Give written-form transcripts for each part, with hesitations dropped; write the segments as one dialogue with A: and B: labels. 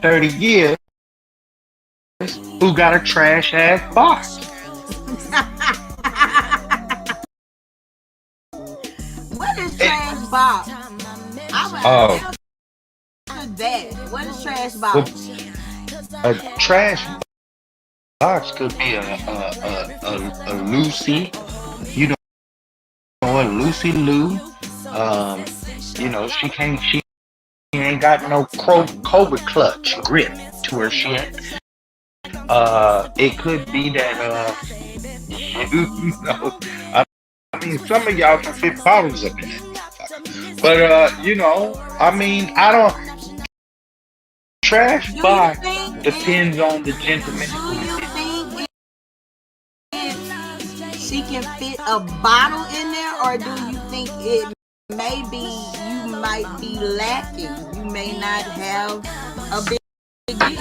A: 30 years who got a trash ass box.
B: What is
A: Eh,
B: trash box?
A: Uh,
B: Answer that. What is trash
A: well,
B: box?
A: a trash box could be a Lucy, you know what, Lucy Lou. Um, she ain't got no Cobra clutch grip to her shit. It could be that you know, I mean, some of y'all can fit bottles up in that motherfucker. But I mean, I don't. Trash
B: Do you
A: box
B: think
A: depends on the
B: do
A: gentleman who
B: you
A: is.
B: think she can fit a bottle in there, or do you think it maybe you might be lacking? You may not have a big dick.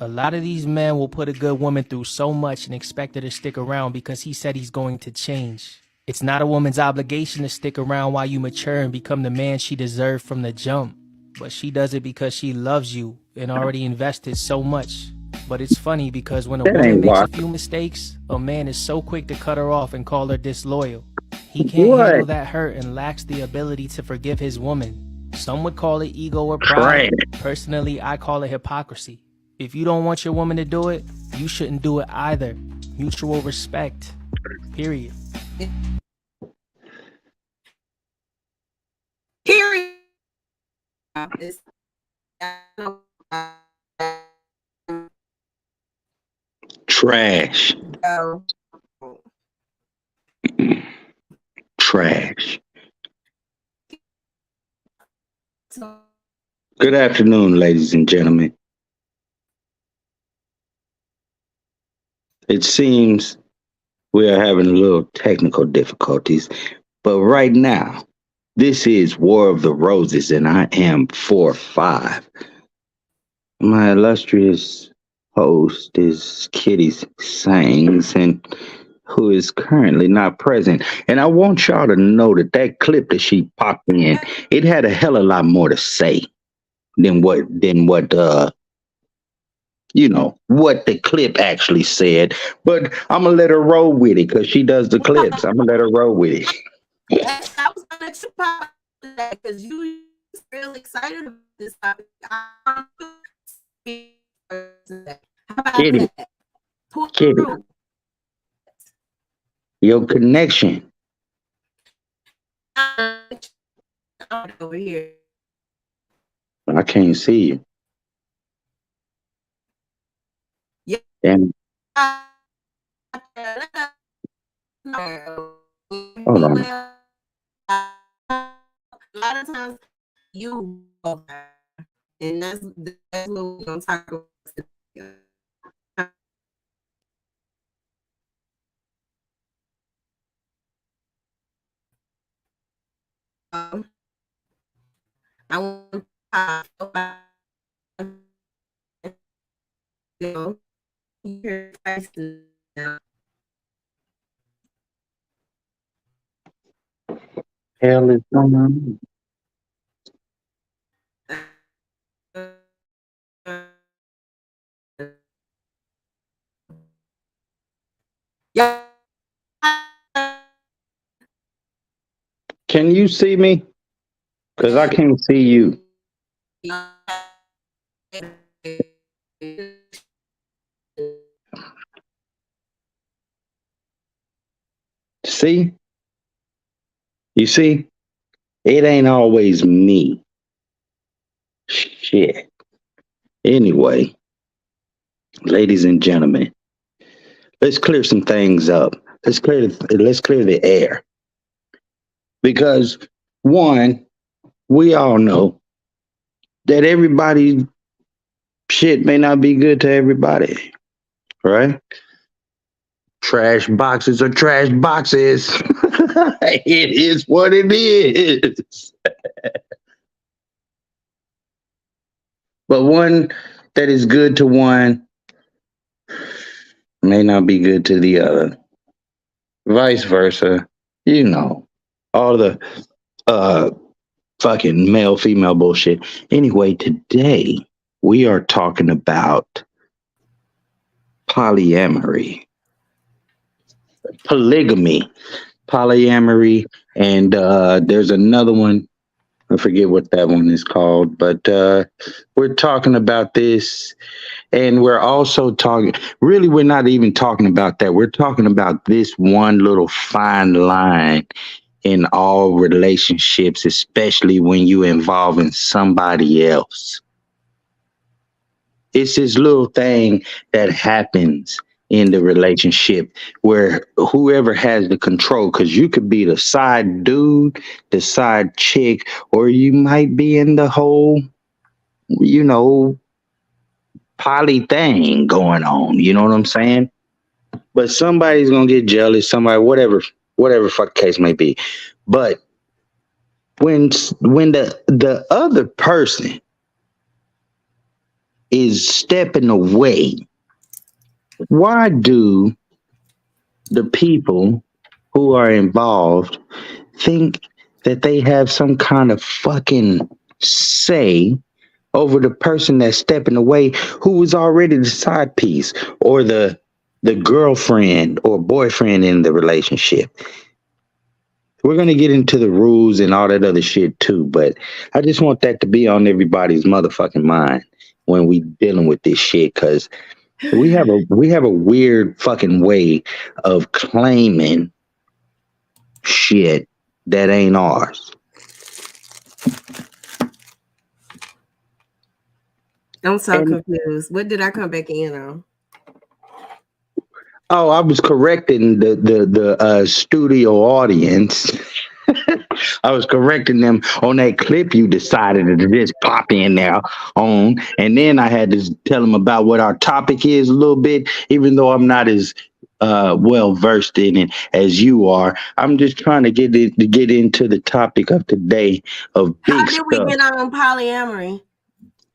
C: A lot of these men will put a good woman through so much and expect her to stick around because he said he's going to change. It's not a woman's obligation to stick around while you mature and become the man she deserved from the jump. But she does it because she loves you and already invested so much. But it's funny because when a
D: That
C: woman
D: ain't
C: makes a
D: why.
C: few mistakes, a man is so quick to cut her off and call her disloyal. He can't
D: What?
C: handle that hurt and lacks the ability to forgive his woman. Some would call it ego or
D: Trash.
C: pride. Personally, I call it hypocrisy. If you don't want your woman to do it, you shouldn't do it either. Mutual respect. Period.
B: Period. It's,
D: Trash.
B: uh,
D: Trash. Good afternoon, ladies and gentlemen. It seems we are having a little technical difficulties, but right now, this is War of the Roses, and I am 4-5. My illustrious host is Kiddy Sangs, and who is currently not present. And I want y'all to know that that clip that she popped in, it had a hell of a lot more to say than what the clip actually said. But I'm gonna let her roll with it because she does the clips. I'm gonna let her roll with it.
B: I was gonna let you pop that because you really excited about this topic. How about
D: Kitty,
B: that? Pull
D: Kitty,
B: through.
D: your connection.
B: Over here.
D: I can't see you.
B: Yeah.
D: Damn. Hold on.
B: A lot of times you and that's what we're gonna talk about. Um, I want to talk about your now.
D: Hell is going on.
B: Yeah.
D: Can you see me? Because I can't see you. See? You see? It ain't always me. Shit. Anyway, ladies and gentlemen, let's clear some things up. Let's clear the air. Because one, we all know that everybody shit may not be good to everybody, right? Trash boxes are trash boxes. It is what it is. But one that is good to one may not be good to the other. Vice versa, you know. all the uh fucking male female bullshit. Anyway, today we are talking about polyamory, polygamy, polyamory, and there's another one. I forget what that one is called, but we're talking about this, and we're also talking. Really, we're not even talking about that. We're talking about this one little fine line in all relationships, especially when you involving somebody else. It's this little thing that happens in the relationship where whoever has the control, because you could be the side dude, the side chick, or you might be in the whole, you know, poly thing going on. You know what I'm saying? But somebody's gonna get jealous. Somebody, whatever fuck case may be. But when the other person is stepping away, why do the people who are involved think that they have some kind of fucking say over the person that's stepping away, who was already the side piece or the girlfriend or boyfriend in the relationship? We're going to get into the rules and all that other shit too, but I just want that to be on everybody's motherfucking mind when we dealing with this shit, because we have a weird fucking way of claiming shit that ain't ours.
B: I'm so
D: And
B: confused. What did I come back in on?
D: oh, I was correcting the studio audience. I was correcting them on that clip you decided to just pop in there on, and then I had to tell them about what our topic is a little bit, even though I'm not as well versed in it as you are. I'm just trying to get into the topic of today of
B: How
D: big
B: did we
D: stuff.
B: get on polyamory?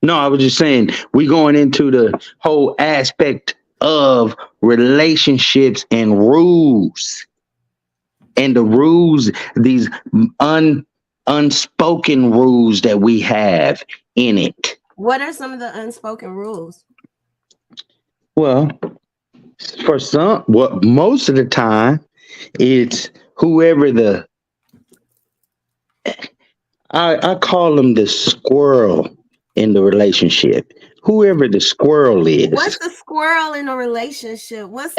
D: No, I was just saying we going into the whole aspect of relationships and rules, and the rules, these un unspoken rules that we have in it.
B: What are some of the unspoken rules?
D: Well, for some, well, most of the time, it's whoever I call them the squirrel in the relationship. Whoever the squirrel
B: What's
D: is.
B: the squirrel in a relationship? What's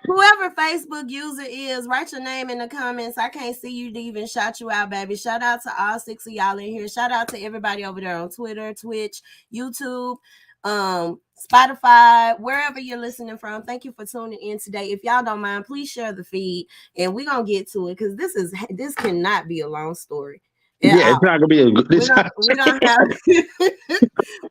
B: whoever Facebook user is, write your name in the comments. I can't see you to even shout you out, baby. Shout out to all 6 of y'all in here. Shout out to everybody over there on Twitter, Twitch, YouTube, Spotify, wherever you're listening from. Thank you for tuning in today. If y'all don't mind, please share the feed, and we're gonna get to it, because this cannot be a long story at
D: Yeah, it's
B: all.
D: not gonna be a good.
B: We don't have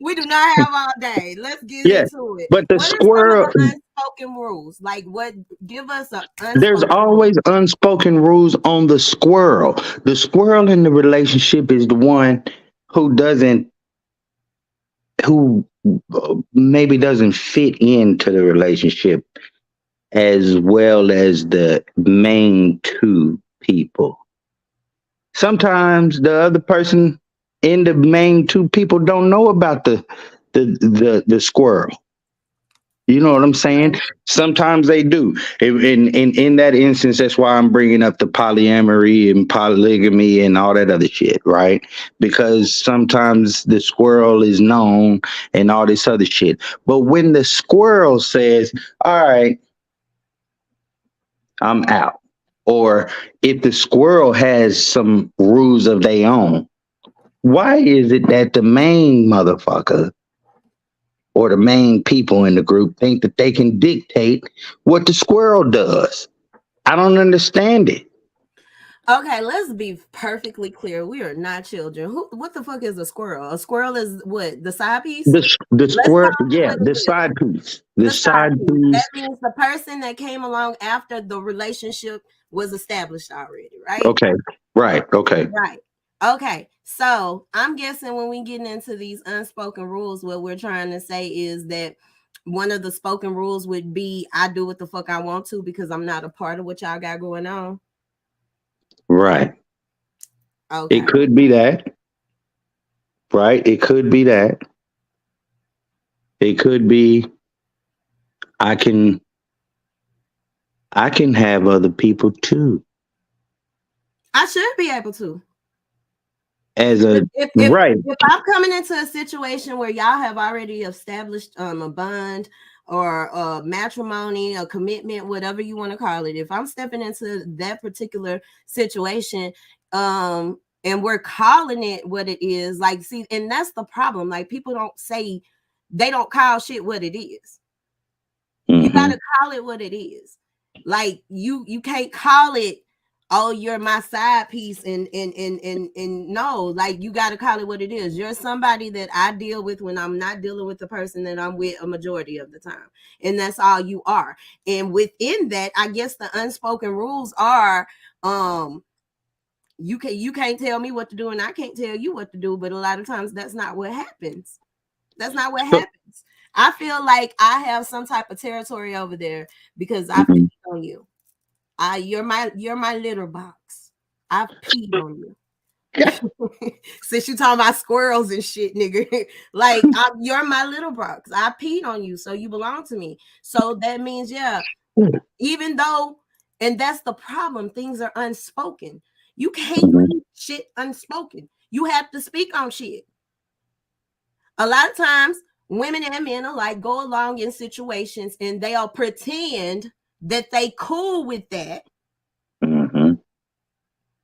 B: we do not have all day. Let's get
D: Yeah,
B: into it.
D: but the
B: What are some of
D: squirrel.
B: the unspoken rules? Like, what, give us an
D: There's
B: unspoken rule.
D: always unspoken rules on the squirrel. The squirrel in the relationship is the one who doesn't, who maybe doesn't fit into the relationship as well as the main two people. Sometimes the other person in the main two people don't know about the squirrel. You know what I'm saying? Sometimes they do. In that instance, that's why I'm bringing up the polyamory and polygamy and all that other shit, right? Because sometimes the squirrel is known and all this other shit. But when the squirrel says, "All right, I'm out," or if the squirrel has some rules of their own, why is it that the main motherfucker or the main people in the group think that they can dictate what the squirrel does? I don't understand it.
B: Okay, let's be perfectly clear. We are not children. What the fuck is a squirrel? A squirrel is what? The side piece?
D: The
B: Let's
D: squirrel,
B: call it
D: yeah,
B: what
D: the
B: it is.
D: side piece, the
B: The side
D: side
B: piece. That
D: piece.
B: means the person that came along after the relationship was established already, right?
D: Okay, right, okay.
B: Right. Okay. So I'm guessing when we get into these unspoken rules, what we're trying to say is that one of the spoken rules would be I do what the fuck I want to, because I'm not a part of what y'all got going on.
D: Right.
B: Okay.
D: It could be that. Right. It could be that. It could be I can I can have other people too.
B: I should be able to.
D: As
B: If
D: a
B: if if,
D: right.
B: if I'm coming into a situation where y'all have already established a bond or a matrimony, a commitment, whatever you want to call it, if I'm stepping into that particular situation, and we're calling it what it is, like, see, and that's the problem. Like, people don't say, they don't call shit what it is. You
D: Mm-hmm.
B: gotta call it what it is. Like, you can't call it, oh, you're my side piece, and no, like, you gotta call it what it is. You're somebody that I deal with when I'm not dealing with the person that I'm with a majority of the time. And that's all you are. And within that, I guess the unspoken rules are, you can't tell me what to do, and I can't tell you what to do. But a lot of times that's not what happens. That's not what
D: So,
B: happens. I feel like I have some type of territory over there because I've
D: mhm.
B: peed on you. You're my litter box. I've peed on you. Since you talking about squirrels and shit, nigga. Like, you're my little box. I peed on you, so you belong to me. So that means, yeah, even though, and that's the problem, things are unspoken. You can't
D: Mhm.
B: keep shit unspoken. You have to speak on shit. A lot of times, women and men alike go along in situations and they'll pretend that they cool with that
D: Mhm.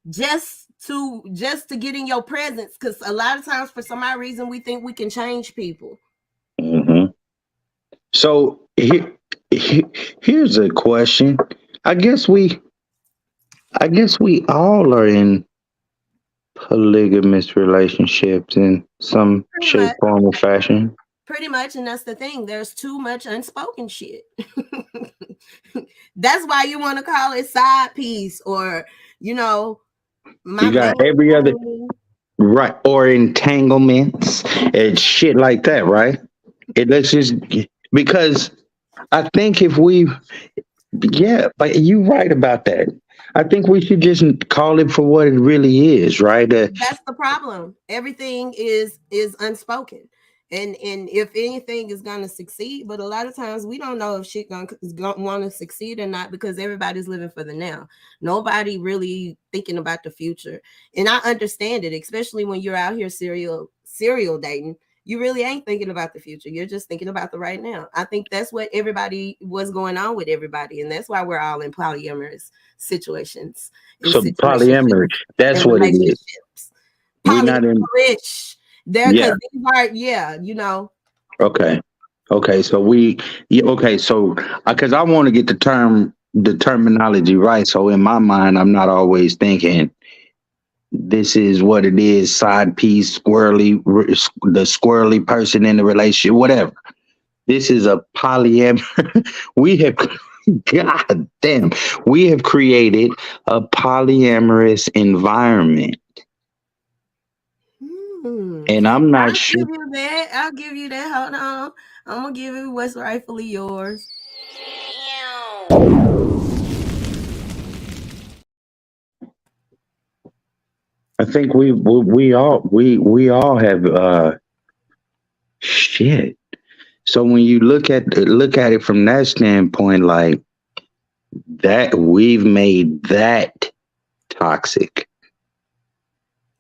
B: just to get in your presence. Because a lot of times, for some odd reason, we think we can change people.
D: Mhm. So here's a question. I guess we I guess we all are in polygamous relationships in some
B: Pretty
D: shape,
B: much.
D: form, or fashion.
B: Pretty much, and that's the thing. There's too much unspoken shit. That's why you want to call it side piece, or, you know, my
D: You
B: main
D: got every other
B: thing.
D: right or entanglements and shit like that, right? It let's just because I think if we yeah, but you right about that. I think we should just call it for what it really is, right?
B: That's the problem. Everything is unspoken. And if anything is gonna succeed, but a lot of times we don't know if shit is gonna want to succeed or not, because everybody's living for the now. Nobody really thinking about the future. And I understand it, especially when you're out here serial dating. You really ain't thinking about the future. You're just thinking about the right now. I think that's what everybody was going on with everybody, and that's why we're all in polyamorous situations and
D: So
B: situationships
D: polyamorous, that's
B: and
D: what it is.
B: relationships.
D: We're not in
B: Polyamorous. There,
D: yeah.
B: because these are, yeah, you know.
D: Okay. Okay. So we yeah, okay, so because I want to get the terminology right. So in my mind, I'm not always thinking this is what it is, side piece, the squirrely person in the relationship, whatever. This is a polyamorous. We have, God damn, we have created a polyamorous environment. And I'm not
B: I'll
D: sure.
B: give you that. I'll give you that. Hold on. I'm gonna give you what's rightfully yours.
D: I think we all have shit. So when you look at it from that standpoint, like that, we've made that toxic.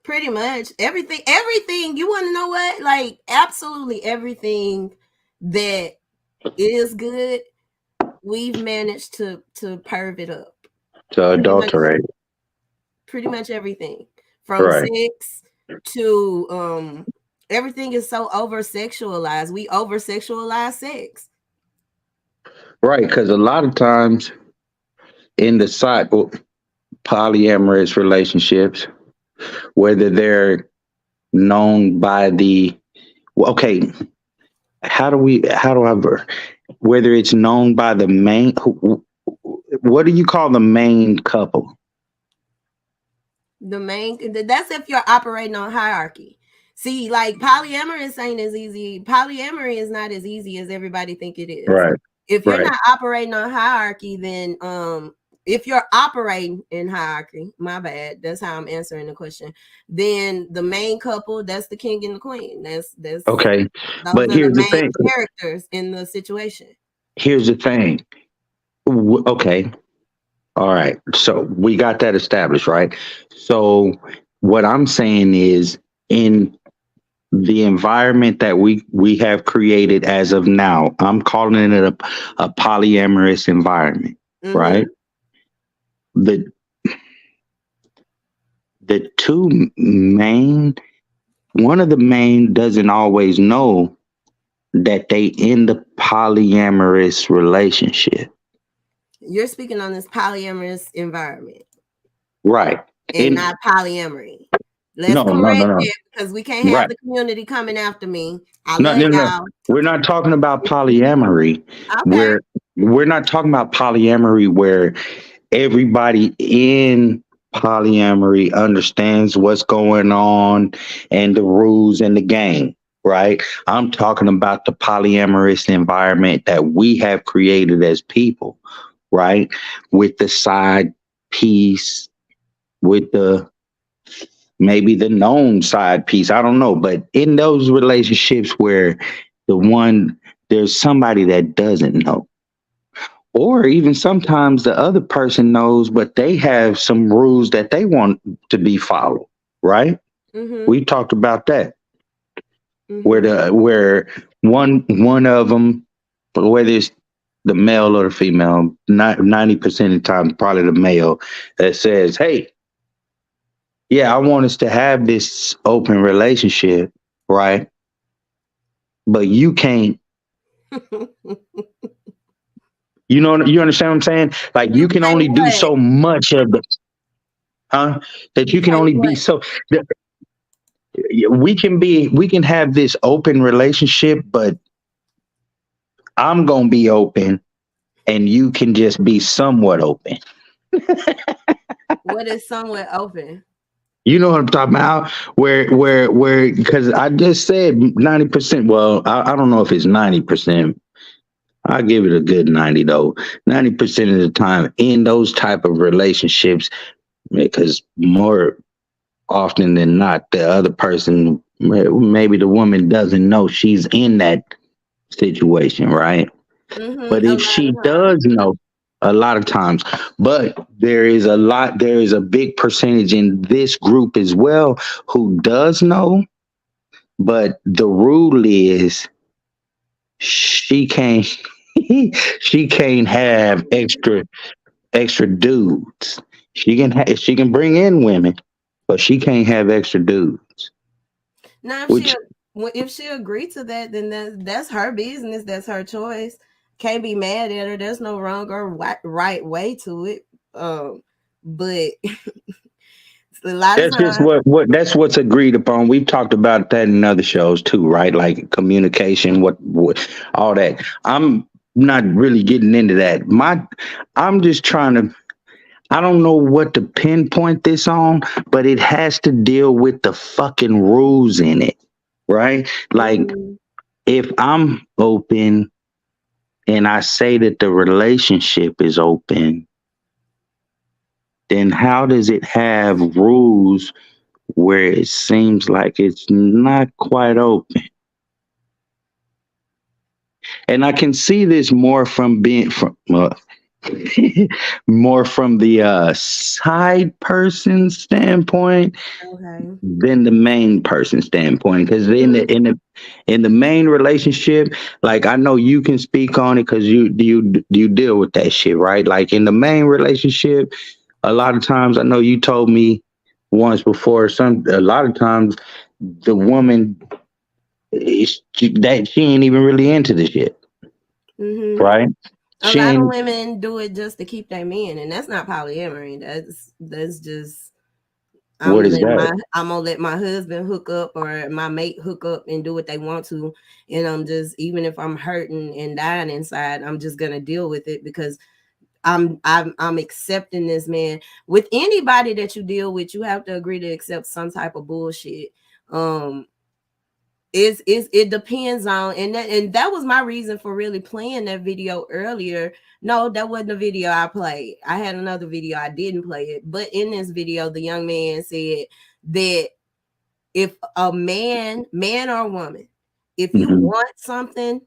B: Pretty much everything. You want to know what? Like, absolutely everything that is good, we've managed to perv it up.
D: To
B: Pretty much
D: adulterate.
B: pretty much everything, from
D: Right.
B: sex to everything is so over sexualized. We over sexualize sex.
D: Right. Because a lot of times in the polyamorous relationships, whether they're known by the, well, okay, how do I, whether it's known by the main, what do you call the main couple?
B: The main, that's if you're operating on hierarchy. See, like, polyamorous ain't as easy. Polyamory is not as easy as everybody think it is.
D: Right.
B: If you're
D: Right.
B: not operating on hierarchy, then if you're operating in hierarchy, my bad, that's how I'm answering the question. Then the main couple, that's the king and the queen. That's
D: Okay.
B: those
D: But
B: are the
D: here's the
B: main
D: thing.
B: characters in the situation.
D: Here's the thing. Okay. All right. So we got that established, right? So what I'm saying is in the environment that we have created as of now, I'm calling it a polyamorous environment,
B: Mm-hmm.
D: right? The the two main one of the main doesn't always know that they in the polyamorous relationship.
B: You're speaking on this polyamorous environment
D: Right.
B: and
D: And
B: not polyamory. Let's
D: no, no, no,
B: correct
D: no.
B: it because we can't have
D: Right.
B: the community coming after me. I
D: No,
B: love
D: no, no.
B: y'all.
D: We're not talking about polyamory.
B: Okay.
D: Where we're not talking about polyamory where everybody in polyamory understands what's going on and the rules and the game, right? I'm talking about the polyamorous environment that we have created as people, right? With the side piece, with the maybe the known side piece. I don't know. But in those relationships where the one, there's somebody that doesn't know, or even sometimes the other person knows, but they have some rules that they want to be followed, right?
B: Mm-hmm.
D: We talked about that where
B: Mm-hmm.
D: where one of them, whether it's the male or the female, 90% of the time, probably the male that says, "Hey, yeah, I want us to have this open relationship, right? But you can't, you understand what I'm saying? Like
B: You
D: you can
B: can't
D: only do
B: what?
D: so much of the, huh? That
B: You
D: you can
B: can't
D: only be
B: what?
D: so, we can have this open relationship, but I'm going to be open and you can just be somewhat open.
B: What is somewhat open?
D: You know what I'm talking about? Because I just said 90%. Well, I don't know if it's 90%. I give it a good 90 though. 90% of the time in those type of relationships, because more often than not, the other person, maybe the woman doesn't know she's in that situation, right?
B: Mm-hmm.
D: But
B: A
D: if
B: lot of
D: she
B: times.
D: does know, a lot of times, but there is a big percentage in this group as well who does know, but the rule is she can't she can't have extra dudes. She can bring in women, but she can't have extra dudes.
B: Now,
D: Which
B: if she agreed to that, then that's her business. That's her choice. Can't be mad at her. There's no wrong or right way to it. But a lot of
D: that's just
B: times,
D: what that's what's agreed upon. We've talked about that in other shows too, right? Like communication, what all that. I'm not really getting into that. I'm just trying to. I don't know what to pinpoint this on, but it has to deal with the fucking rules in it, right? Like
B: mhm.
D: if I'm open and I say that the relationship is open, then how does it have rules where it seems like it's not quite open? And I can see this more from being from more from the side person standpoint
B: Okay.
D: than the main person standpoint. Because
B: Mhm.
D: in the main relationship, like I know you can speak on it because you deal with that shit, right? Like in the main relationship, a lot of times I know you told me once before. A lot of times the woman that she ain't even really into the shit,
B: Mhm.
D: right?
B: A
D: She
B: lot of
D: ain't.
B: women do it just to keep their men, and that's not polyamory. That's just
D: What is that?
B: I'm gonna let my husband hook up or my mate hook up and do what they want to, and I'm just, even if I'm hurting and dying inside, I'm just gonna deal with it because I'm accepting this man. With anybody that you deal with, you have to agree to accept some type of bullshit. Um, it depends on, and that was my reason for really playing that video earlier. No, that wasn't the video I played. I had another video, I didn't play it, but in this video the young man said that if a man or woman, if you
D: Mhm.
B: want something,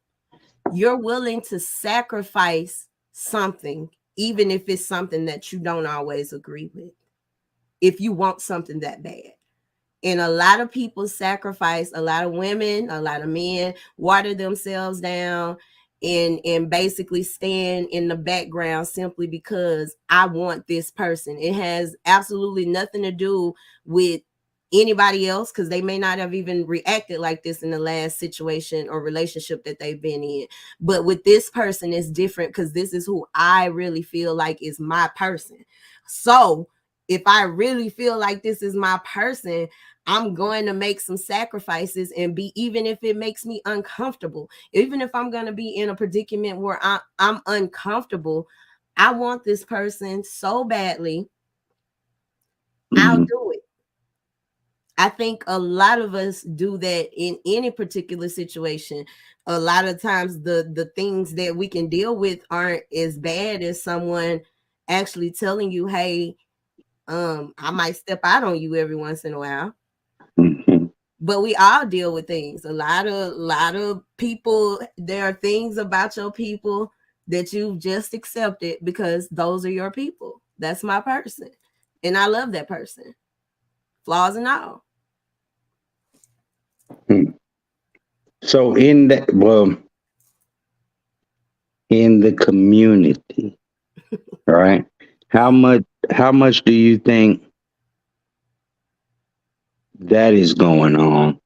B: you're willing to sacrifice something, even if it's something that you don't always agree with, if you want something that bad. And a lot of people sacrifice, a lot of women, a lot of men water themselves down and basically stand in the background simply because I want this person. It has absolutely nothing to do with anybody else, because they may not have even reacted like this in the last situation or relationship that they've been in. But with this person, it's different because this is who I really feel like is my person. So if I really feel like this is my person, I'm going to make some sacrifices and be, even if it makes me uncomfortable, even if I'm going to be in a predicament where I'm uncomfortable, I want this person so badly, I'll
D: Mhm.
B: do it. I think a lot of us do that in any particular situation. A lot of times the things that we can deal with aren't as bad as someone actually telling you, hey, I might step out on you every once in a while.
D: Mhm.
B: But we all deal with things. A lot of people, there are things about your people that you've just accepted because those are your people. That's my person. And I love that person. Flaws and all.
D: Mhm. So in that, well, in the community, right? How much how much do you think that is going on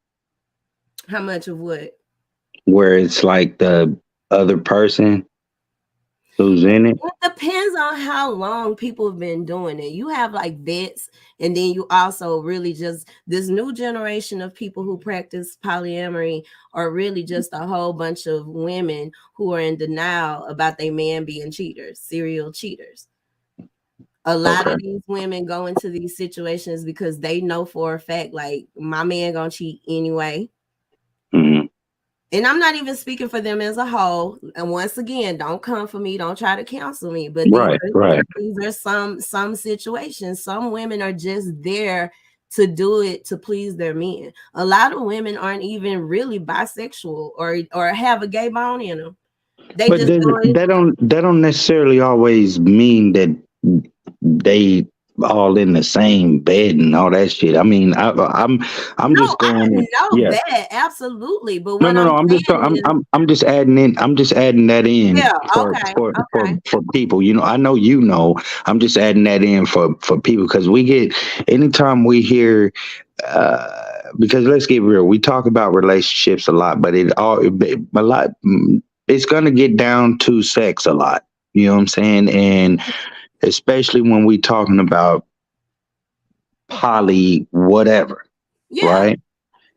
B: How much of what?
D: where it's like the other person who's in it?
B: It depends on how long people have been doing it. You have like vets, and then you also really just this new generation of people who practice polyamory are really just a whole bunch of women who are in denial about their man being cheaters, serial cheaters. A lot
D: Okay.
B: of these women go into these situations because they know for a fact, like, my man gonna cheat anyway.
D: Mhm.
B: And I'm not even speaking for them as a whole. And once again, don't come for me, don't try to counsel me. But
D: Right, right.
B: these are some situations. Some women are just there to do it to please their men. A lot of women aren't even really bisexual or have a gay bone in them. They
D: But
B: just
D: then
B: do it.
D: that don't necessarily always mean that they all in the same bed and all that shit. I mean, I'm
B: No,
D: just
B: I
D: going.
B: know
D: Yeah.
B: that absolutely. But
D: No,
B: what
D: no,
B: I'm
D: no. I'm just
B: saying is,
D: I'm just adding in. I'm just adding that in
B: yeah, okay, okay.
D: for people. You know, I know you know. I'm just adding that in for people because we get anytime we hear. Because let's get real, we talk about relationships a lot, but a lot. It's gonna get down to sex a lot. You know what I'm saying? And especially when we talking about poly whatever,
B: Yeah,
D: right?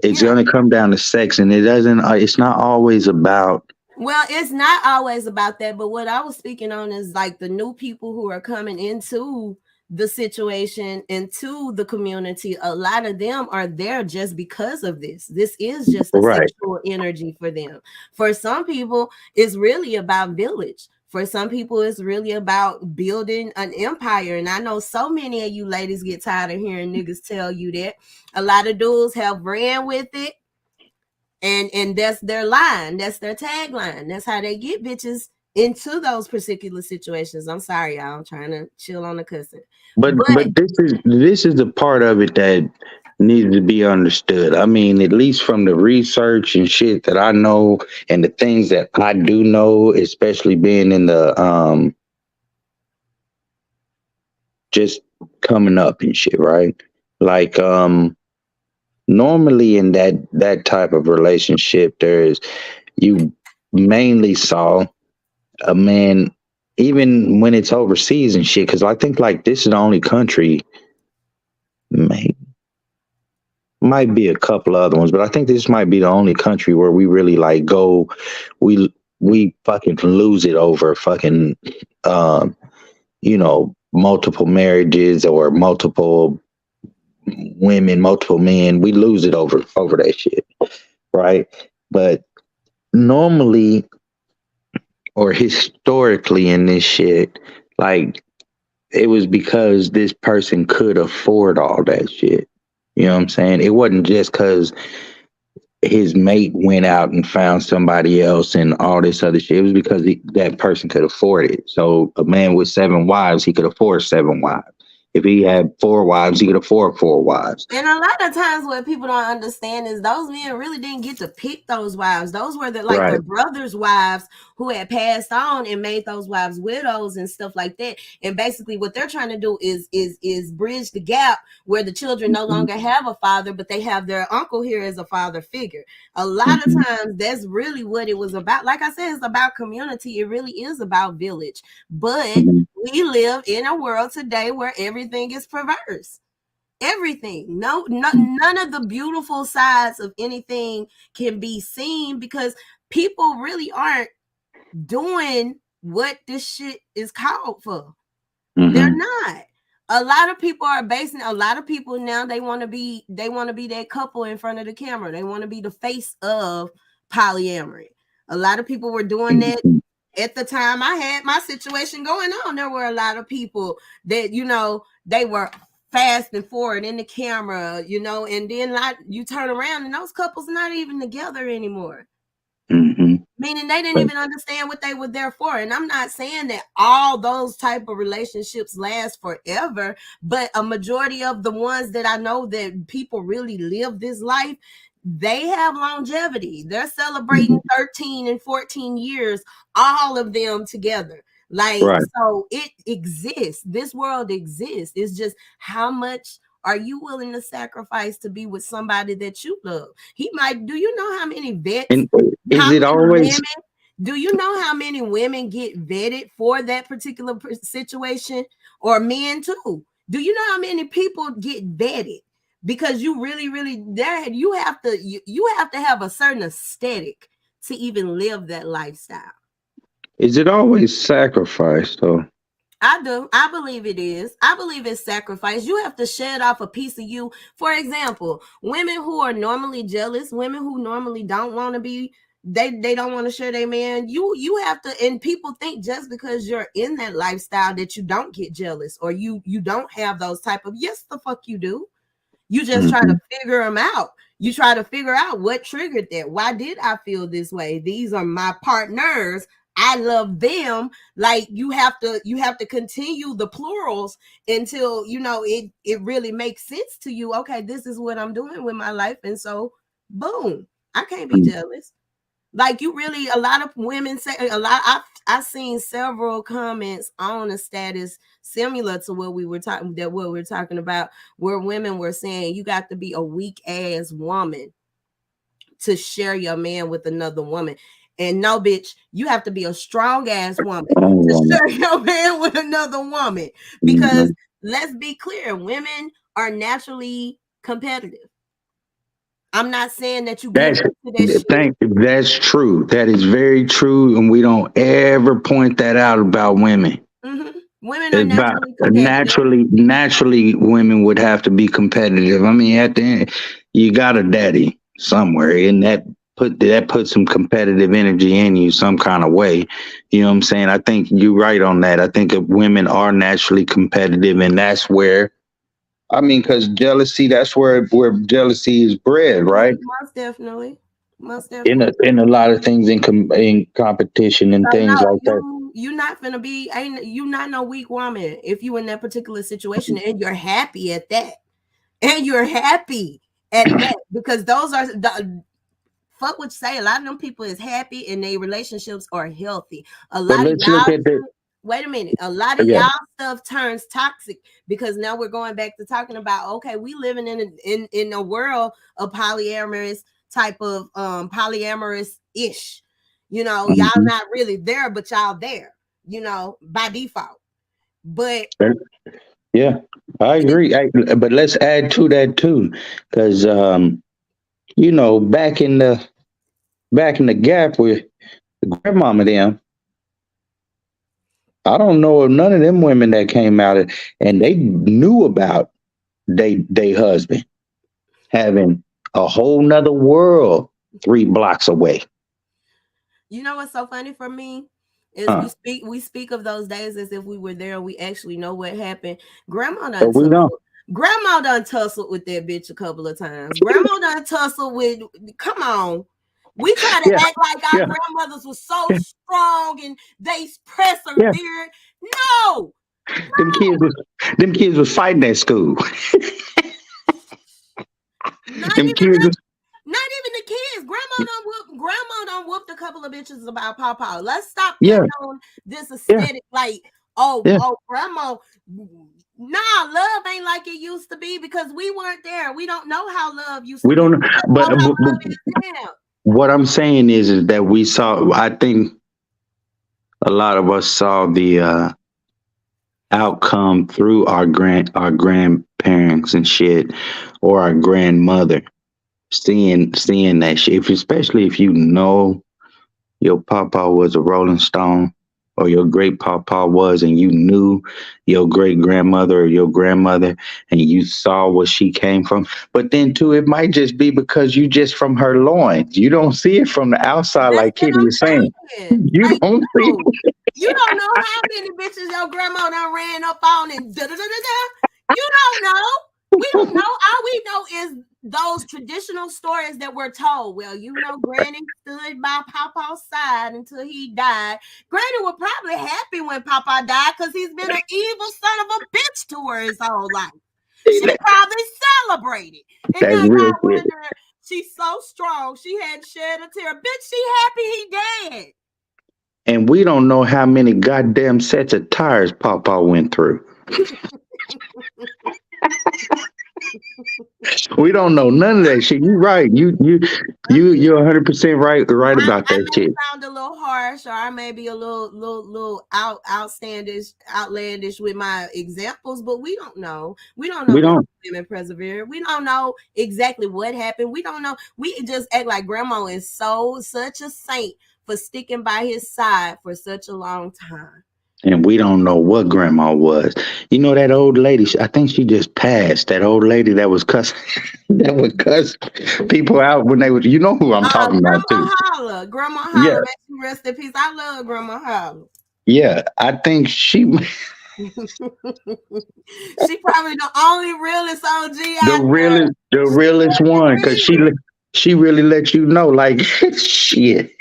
D: It's
B: yeah.
D: gonna come down to sex, and it doesn't. It's not always about.
B: Well, it's not always about that, but what I was speaking on is like the new people who are coming into the situation, into the community. A lot of them are there just because of this. This is just a
D: Right.
B: sexual energy for them. For some people, it's really about village. For some people, it's really about building an empire. And I know so many of you ladies get tired of hearing niggas tell you that. A lot of dudes have ran with it, and that's their line, that's their tagline, that's how they get bitches into those particular situations. I'm sorry, y'all, I'm trying to chill on the cussing, but
D: But this is the part of it that needs to be understood. I mean, at least from the research and shit that I know and the things that I do know, especially being in the just coming up and shit, right? Like normally in that type of relationship there's you mainly saw a man even when it's overseas and shit because I think like this is the only country may might be a couple other ones but I think this might be the only country where we really like go we fucking lose it over fucking um multiple marriages or multiple women multiple men we lose it over that shit. right? But normally or historically in this shit, like it was because this person could afford all that shit. You know what I'm saying? It wasn't just because his mate went out and found somebody else and all this other shit. It was because that person could afford it. So a man with 7 wives, he could afford 7 wives. If he had 4 wives, he could afford 4 wives.
B: And a lot of times what people don't understand is those men really didn't get to pick those wives. Those were like
D: Right.
B: their brothers' wives who had passed on and made those wives widows and stuff like that. And basically what they're trying to do is bridge the gap where the children no
D: Mhm.
B: longer have a father, but they have their uncle here as a father figure. A lot of
D: Mhm.
B: times that's really what it was about. Like I said, it's about community. It really is about village. But
D: Mhm.
B: we live in a world today where everything is perverse. Everything. None of the beautiful sides of anything can be seen because people really aren't doing what this shit is called for. They're
D: Mhm.
B: not. A lot of people are basing a lot of people now they want to be that couple in front of the camera. They want to be the face of polyamory. A lot of people were doing that
D: Mhm.
B: at the time I had my situation going on. There were a lot of people that they were fast and forward in the camera, and then like you turn around and those couples not even together anymore.
D: Mhm.
B: Meaning they didn't
D: But
B: even understand what they were there for. And I'm not saying that all those type of relationships last forever, but a majority of the ones that I know that people really live this life, they have longevity. They're celebrating
D: mhm.
B: 13 and 14 years, all of them together. Like,
D: Right.
B: so it exists. This world exists. It's just how much are you willing to sacrifice to be with somebody that you love? He might, do you know how many vets,
D: And is
B: how
D: it
B: many
D: always?
B: women, do you know how many women get vetted for that particular situation, or men too? Do you know how many people get vetted? Because you really there you have to have a certain aesthetic to even live that lifestyle.
D: Is it always sacrifice though?
B: I do. I believe it is. I believe it's sacrifice. You have to shed off a piece of you. For example, women who are normally jealous, women who normally don't want to be, they don't want to share their man. You have to, and people think just because you're in that lifestyle that you don't get jealous or you don't have those type of, yes, the fuck you do. You just try to
D: Mhm.
B: figure them out. You try to figure out what triggered that. Why did I feel this way? These are my partners. I love them. Like you have to continue the plurals until it really makes sense to you. Okay, this is what I'm doing with my life. And so boom, I can't be jealous. Like you really, a lot of women say a lot. I've seen several comments on a status similar to what we're talking about, where women were saying you got to be a weak ass woman to share your man with another woman. And no, bitch, you have to be a strong ass woman
D: I don't
B: to
D: want it.
B: share your man with another woman. Because
D: Mhm.
B: let's be clear, women are naturally competitive. I'm not saying that you give
D: That's
B: in to that shit.
D: that's true. That is very true, and we don't ever point that out about women.
B: Women are
D: About
B: naturally competitive.
D: naturally, women would have to be competitive. I mean, at the end, you got a daddy somewhere, and that put some competitive energy in you some kind of way. You know what I'm saying? I think you're right on that. I think that women are naturally competitive, and that's where I mean, because jealousy, that's where jealousy is bred, right?
B: Most definitely. Most
D: In
B: definitely.
D: in a lot of things in competition and
B: So
D: things
B: no,
D: like that.
B: you not gonna be ain't you not no weak woman if you in that particular situation and you're happy at that. And you're happy at that because those are the fuck what you say. A lot of them people is happy and their relationships are healthy. A
D: But
B: lot of
D: let's look
B: y'all
D: at the
B: wait a minute. A lot of
D: yeah.
B: y'all stuff turns toxic because now we're going back to talking about okay, we living in a world of polyamorous type of polyamorous ish. Y'all
D: Mhm.
B: not really there, but y'all there. By default. But
D: Yeah, I agree. But let's add to that too, because back in the gap with the grandmama them, I don't know of none of them women that came out and they knew about they husband having a whole nother world. 3 blocks away.
B: You know what's so funny for me is
D: Huh.
B: we speak of those days as if we were there and we actually know what happened. Grandma
D: But
B: done
D: we don't.
B: tussled. Grandma done tussled with that bitch a couple of times. Grandma done tussled with. Come on. We try to
D: Yeah,
B: act like our
D: yeah,
B: grandmothers were so
D: yeah,
B: strong and they
D: yeah.
B: persevered. No,
D: Them kids was them kids was fighting at school.
B: not
D: Them
B: even
D: kids
B: the
D: was,
B: not even the kids. Grandma done whooped a couple of bitches about Pawpaw. Let's stop
D: yeah,
B: getting on this
D: yeah,
B: aesthetic like
D: yeah.
B: grandma. Nah, love ain't like it used to be because we weren't there. We don't know how love used to
D: We
B: be.
D: don't know,
B: We just
D: but,
B: know how love is now.
D: what I'm saying is that we saw. I think a lot of us saw the outcome through our grandparents and shit, or our grandmother, seeing that shit. Especially if you know your papa was a Rolling Stone, or your great papa was, and you knew your great grandmother or your grandmother, and you saw where she came from. But then too, it might just be because you just from her loins. You don't see it from the outside,
B: That's
D: like
B: what
D: Kitty is saying.
B: I'm saying.
D: You
B: Like,
D: don't see.
B: no, you don't know how many bitches your grandma done ran up on and da da da da da. You don't know. We don't know. All we know is those traditional stories that we're told. Well, Granny stood by Papa's side until he died. Granny was probably happy when Papa died because he's been an evil son of a bitch to her his whole life. She probably celebrated. And now
D: That's real
B: y'all
D: shit.
B: wonder, she's so strong. She hadn't shed a tear. Bitch, she happy he dead.
D: And we don't know how many goddamn sets of tires Papa went through. We don't know none of that shit. You right. You're 100% right about
B: I
D: that
B: may
D: shit.
B: sound a little harsh, or I may be a little outlandish with my examples, but we don't know. We don't know
D: We
B: that
D: don't.
B: women persevere. We don't know exactly what happened. We don't know. We just act like grandma is such a saint for sticking by his side for such a long time.
D: And we don't know what grandma was. You know that old lady. I think she just passed. That old lady that was cussing, that would cuss people out when they would. You know who I'm talking about too.
B: Grandma
D: Yeah,
B: Holla, may she rest in peace. I love Grandma Holla.
D: yeah. I think she
B: She probably the only realest OG
D: the
B: out there.
D: realest one, because she really let you know like shit.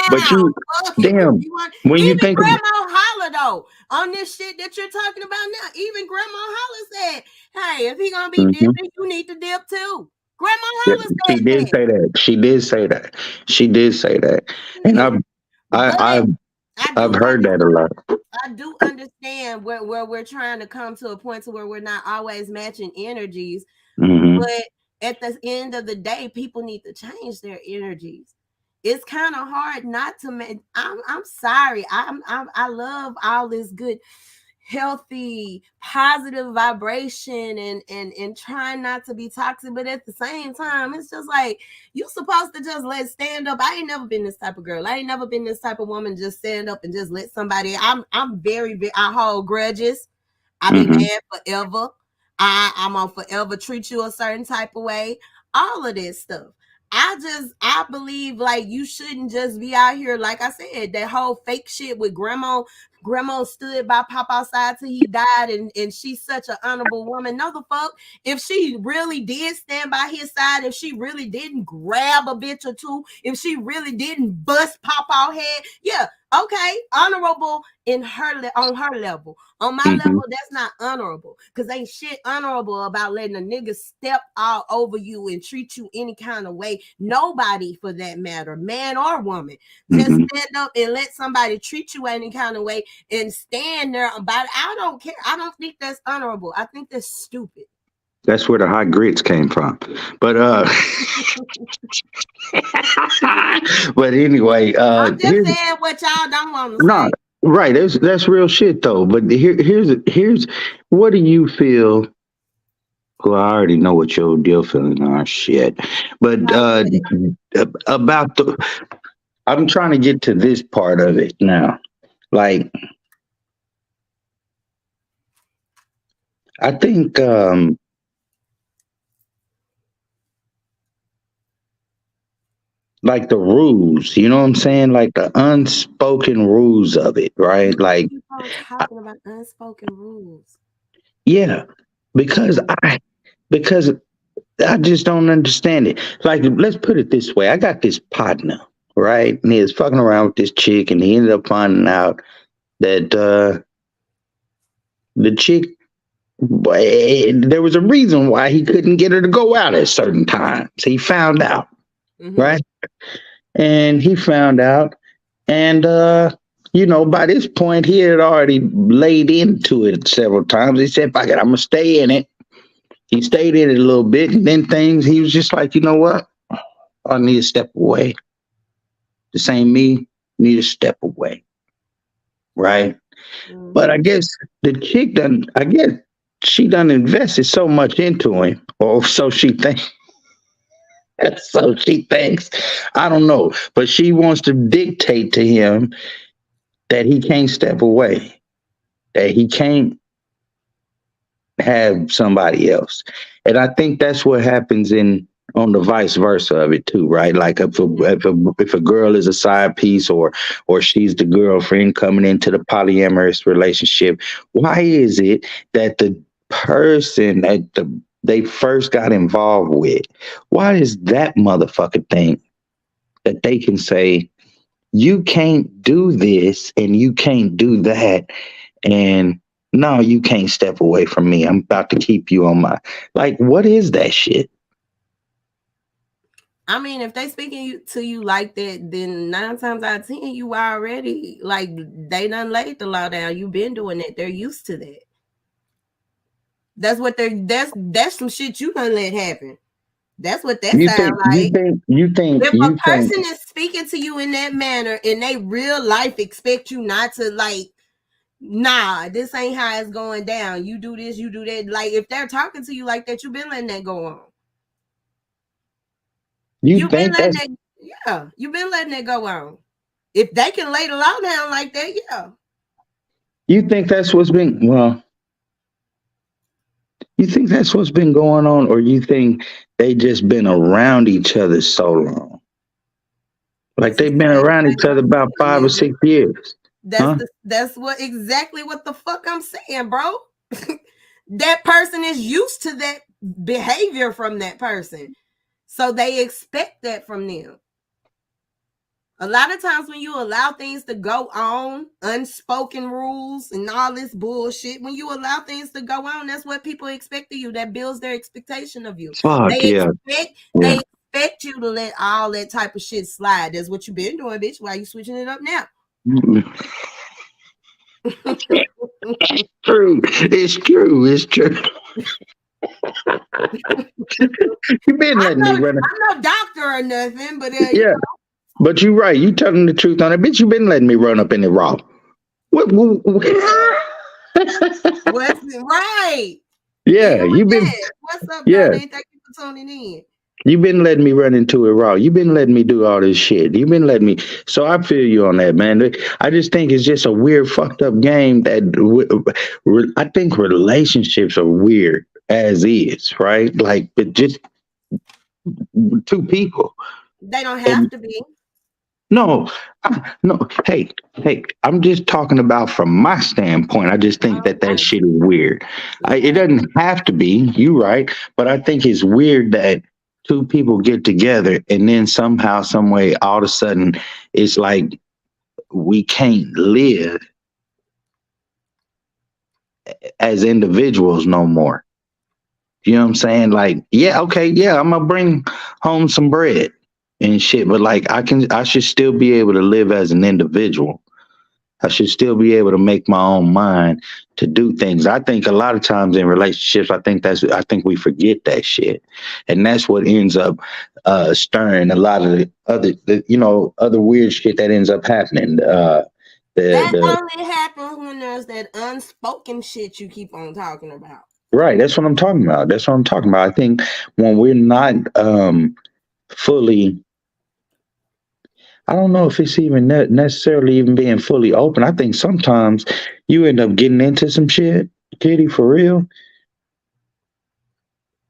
D: But
B: Now,
D: you,
B: fuck it. If
D: damn,
B: you want,
D: when you
B: even
D: think of,
B: Grandma Holla though, on this shit that you're talking about now, even Grandma Holla said, "Hey, if he gonna be
D: Mhm.
B: dipping, you need to dip too." Grandma
D: Yeah,
B: Holla
D: she
B: said
D: did
B: that.
D: say that. She did say that. She did say that. And
B: Yeah. But
D: I
B: I
D: I've
B: do
D: heard that a lot.
B: I do understand where we're trying to come to a point to where we're not always matching energies,
D: Hmm.
B: but at the end of the day, people need to change their energies. It's kind of hard not to make. I'm sorry. I love all this good, healthy, positive vibration and trying not to be toxic, but at the same time, it's just like you supposed to just let stand up. I ain't never been this type of girl. I ain't never been this type of woman. Just stand up and just let somebody. I'm very I hold grudges. I be
D: Hmm.
B: mad forever. I'm gonna forever treat you a certain type of way. All of this stuff. I believe like you shouldn't just be out here, like I said, that whole fake shit with grandma. Grandma stood by Pop outside till he died, and she's such an honorable woman. No, the fuck. If she really did stand by his side, if she really didn't grab a bitch or two, if she really didn't bust Pop out head, yeah, okay, honorable on her level. On my
D: Hmm.
B: level, that's not honorable because ain't shit honorable about letting a nigga step all over you and treat you any kind of way. Nobody, for that matter, man or woman, just
D: Hmm.
B: stand up and let somebody treat you any kind of way and stand there about it. I don't care. I don't think that's honorable. I think that's stupid.
D: That's where the hot grits came from. But but anyway,
B: I'm just saying what y'all don't want to
D: no,
B: say.
D: right. That's real shit though. But here's what do you feel? Well, I already know what your deal feeling are. Shit, but
B: Talk with it.
D: about the. I'm trying to get to this part of it now. Like, I think like the rules, you know what I'm saying? Like the unspoken rules of it, right?
B: You
D: Like,
B: keep on talking about unspoken rules.
D: yeah, because
B: Mm.
D: I because I just don't understand it. Like, let's put it this way: I got this partner, right? And he was fucking around with this chick, and he ended up finding out that the chick, there was a reason why he couldn't get her to go out at certain times. He found out,
B: Mm-hmm.
D: right? And he found out, and by this point, he had already laid into it several times. He said, "Fuck it, I'm gonna stay in it." He stayed in it a little bit, and then he was just like, you know what? I need to step away. This ain't me. Need to step away, right? But I
B: Mm-hmm.
D: guess the chick done. I guess she done invested so much into him, or so she thinks. So she thinks. I don't know, but she wants to dictate to him that he can't step away, that he can't have somebody else. And I think that's what happens in on the vice versa of it too, right? Like if a girl is a side piece, or she's the girlfriend coming into the polyamorous relationship, why is it that the person that they first got involved with, why is that motherfucking thing that they can say you can't do this and you can't do that, and no, you can't step away from me. I'm about to keep you on my, like, what is that shit?
B: I mean, if they speaking to you like that, then 9 times out of 10, you already like they done laid the law down. You've been doing that. They're used to that. That's what they're. That's some shit you done let happen. That's what that
D: You
B: sound
D: think you
B: like.
D: think you think
B: If a
D: you think
B: person is speaking to you in that manner and they real life expect you not to like, nah, this ain't how it's going down. You do this, you do that. Like if they're talking to you like that, you've been letting that go on.
D: you
B: You've been
D: think
B: letting
D: that's
B: that, yeah, you've been letting that go on. If they can lay the law down like that, yeah.
D: you think that's what's been, well, you think that's what's been going on, or you think they just been around each other so long? Like
B: That's the
D: they've been
B: same
D: around each
B: thing
D: other
B: I'm
D: about
B: saying,
D: 5 or 6
B: nigga.
D: years. Huh?
B: That's what exactly what the fuck I'm saying, bro. That person is used to that behavior from that person. So they expect that from them. A lot of times when you allow things to go on, unspoken rules and all this bullshit, when you allow things to go on, that's what people expect of you. That builds their expectation of you.
D: Fuck
B: They
D: yeah.
B: expect
D: Yeah.
B: they expect you to let all that type of shit slide. That's what you've been doing, bitch. Why you switching it up now?
D: True. It's true. It's true. You've been letting me run it.
B: I'm no doctor or nothing, but
D: Yeah. But you're right. You telling the truth on it. Bitch, you been letting me run up in it raw. What?
B: what's right? And
D: Yeah,
B: who
D: you've
B: is
D: been,
B: that? What's up,
D: yeah,
B: Johnny? Thank you for tuning in.
D: you've been letting me run into it raw. You've been letting me do all this shit. You've been letting me. So I feel you on that, man. I just think it's just a weird, fucked up game that I think relationships are weird as is, right? Like, but just two people.
B: They don't have
D: And
B: to be.
D: no, no, hey, I'm just talking about from my standpoint. I just think that that
B: Okay.
D: shit is weird. It
B: Okay.
D: doesn't have to be, you right, but I think it's weird that two people get together and then somehow, some way, all of a sudden, it's like we can't live as individuals no more. You know what I'm saying? Like, yeah, okay, yeah, I'm gonna bring home some bread and shit, but like, I should still be able to live as an individual. I should still be able to make my own mind to do things. I think a lot of times in relationships, I think we forget that shit, and that's what ends up stirring a lot of other weird shit that ends up happening.
B: That
D: The
B: only happens when there's that unspoken shit you keep on talking about.
D: Right, that's what I'm talking about. That's what I'm talking about. I think when we're not fully, I don't know if it's even necessarily even being fully open. I think sometimes you end up getting into some shit, Kitty, for real.